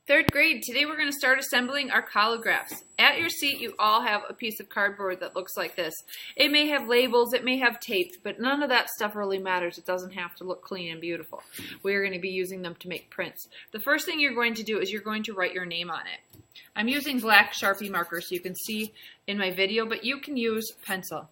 Third grade, today we're going to start assembling our collagraphs. At your seat, you all have a piece of cardboard that looks like this. It may have labels, it may have tape, but none of that stuff really matters. It doesn't have to look clean and beautiful. We're going to be using them to make prints. The first thing you're going to do is you're going to write your name on it. I'm using black Sharpie markers so you can see in my video, but you can use pencil.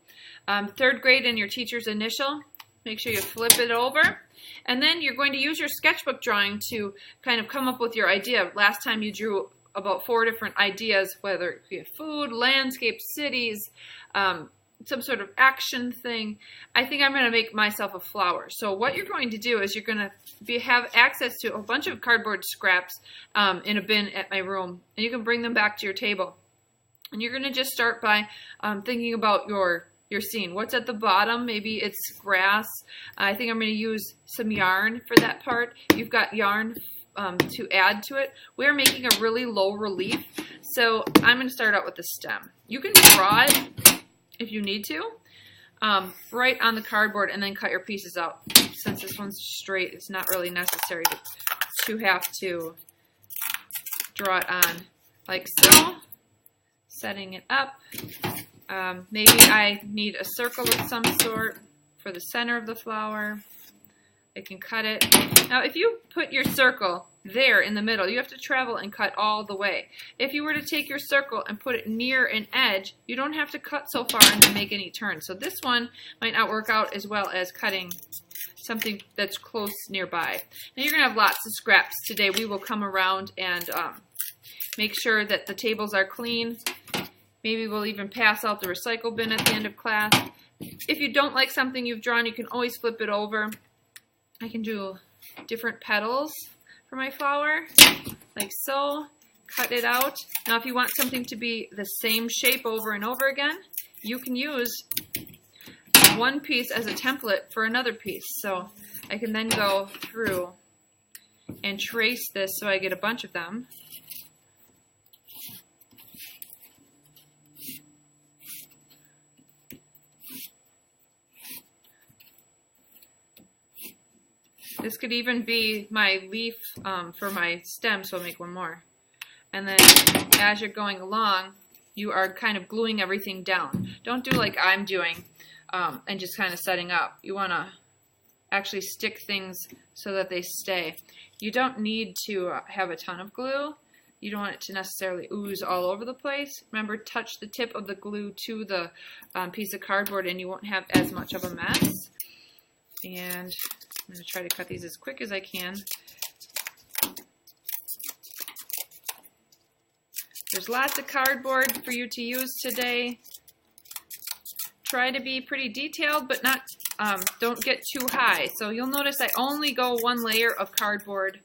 Third grade and your teacher's initial, make sure you flip it over. And then you're going to use your sketchbook drawing to kind of come up with your idea. Last time you drew about 4 different ideas, whether it be food, landscape, cities, some sort of action thing. I think I'm going to make myself a flower. So what you're going to do is you're going to have access to a bunch of cardboard scraps in a bin at my room. And you can bring them back to your table. And you're going to just start by thinking about your scene. What's at the bottom? Maybe it's grass. I think I'm going to use some yarn for that part. You've got yarn to add to it. We're making a really low relief, so I'm going to start out with the stem. You can draw it if you need to, right on the cardboard, and then cut your pieces out. Since this one's straight, it's not really necessary to have to draw it on like so. Setting it up. Maybe I need a circle of some sort for the center of the flower. I can cut it. Now, if you put your circle there in the middle, you have to travel and cut all the way. If you were to take your circle and put it near an edge, you don't have to cut so far and then make any turns. So this one might not work out as well as cutting something that's close nearby. Now, you're going to have lots of scraps today. We will come around and make sure that the tables are clean. Maybe we'll even pass out the recycle bin at the end of class. If you don't like something you've drawn, you can always flip it over. I can do different petals for my flower, like so. Cut it out. Now if you want something to be the same shape over and over again, you can use one piece as a template for another piece. So I can then go through and trace this so I get a bunch of them. This could even be my leaf for my stem, so I'll make one more. And then as you're going along, you are kind of gluing everything down. Don't do like I'm doing and just kind of setting up. You want to actually stick things so that they stay. You don't need to have a ton of glue. You don't want it to necessarily ooze all over the place. Remember, touch the tip of the glue to the piece of cardboard and you won't have as much of a mess. And I'm going to try to cut these as quick as I can. There's lots of cardboard for you to use today. Try to be pretty detailed, but not don't get too high. So you'll notice I only go 1 layer of cardboard.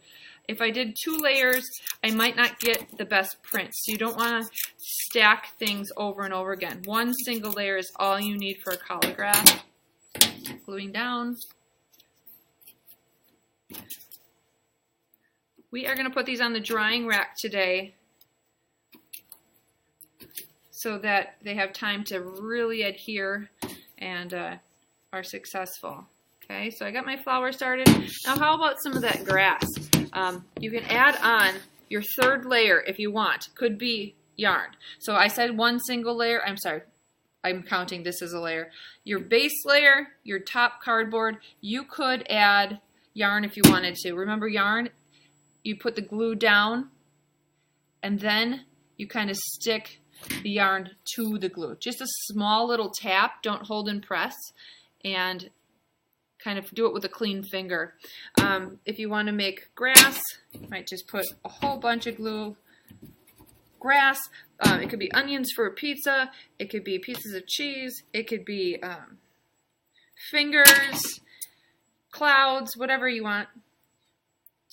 If I did 2 layers, I might not get the best print. So you don't want to stack things over and over again. 1 single layer is all you need for a collagraph. Gluing down. We are going to put these on the drying rack today so that they have time to really adhere and are successful. Okay, so I got my flower started. Now how about some of that grass? You can add on your 3rd layer if you want. Could be yarn. So I said 1 single layer. I'm sorry. I'm counting this as a layer. Your base layer, your top cardboard, you could add yarn if you wanted to. Remember yarn? You put the glue down and then you kind of stick the yarn to the glue. Just a small little tap, don't hold and press, and kind of do it with a clean finger. If you want to make grass, you might just put a whole bunch of glue. Grass, it could be onions for a pizza, it could be pieces of cheese, it could be fingers, clouds, whatever you want.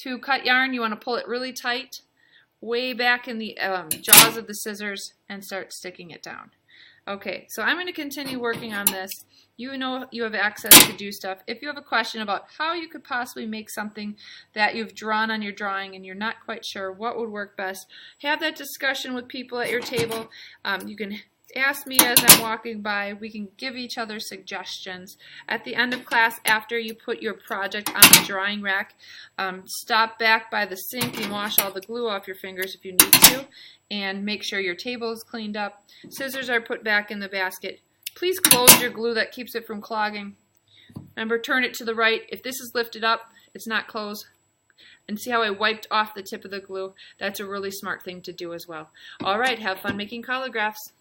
To cut yarn, you want to pull it really tight, way back in the jaws of the scissors, and start sticking it down. Okay, so I'm going to continue working on this. You know you have access to do stuff. If you have a question about how you could possibly make something that you've drawn on your drawing and you're not quite sure what would work best, have that discussion with people at your table. You can ask me as I'm walking by. We can give each other suggestions. At the end of class, after you put your project on the drying rack, stop back by the sink and wash all the glue off your fingers if you need to, and make sure your table is cleaned up. Scissors are put back in the basket. Please close your glue, that keeps it from clogging. Remember, turn it to the right. If this is lifted up, it's not closed. And see how I wiped off the tip of the glue? That's a really smart thing to do as well. All right, have fun making collagraphs.